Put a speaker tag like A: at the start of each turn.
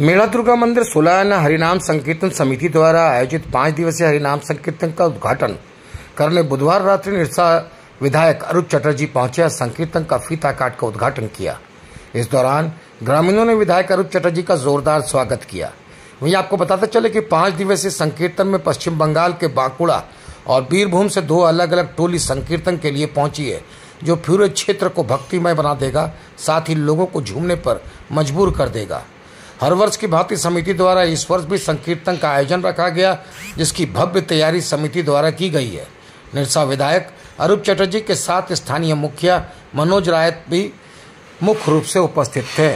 A: मेला दुर्गा मंदिर सोलायना हरिनाम संकीर्तन समिति द्वारा आयोजित 5 दिवसीय हरिनाम संकीर्तन का उद्घाटन करने बुधवार रात्रि निरसा विधायक अरूप चटर्जी पहुंचे। संकीर्तन का फीता काट कर उद्घाटन किया। इस दौरान ग्रामीणों ने विधायक अरूप चटर्जी का जोरदार स्वागत किया। वहीं आपको बताते चले कि 5 दिवसीय संकीर्तन में पश्चिम बंगाल के बांकुड़ा और बीरभूम से 2 अलग अलग टोली संकीर्तन के लिए पहुंची है, जो पूरे क्षेत्र को भक्तिमय बना देगा, साथ ही लोगों को झूमने पर मजबूर कर देगा। हर वर्ष की भांति समिति द्वारा इस वर्ष भी संकीर्तन का आयोजन रखा गया, जिसकी भव्य तैयारी समिति द्वारा की गई है। निरसा विधायक अरूप चटर्जी के साथ स्थानीय मुखिया मनोज राय भी मुख्य रूप से उपस्थित थे।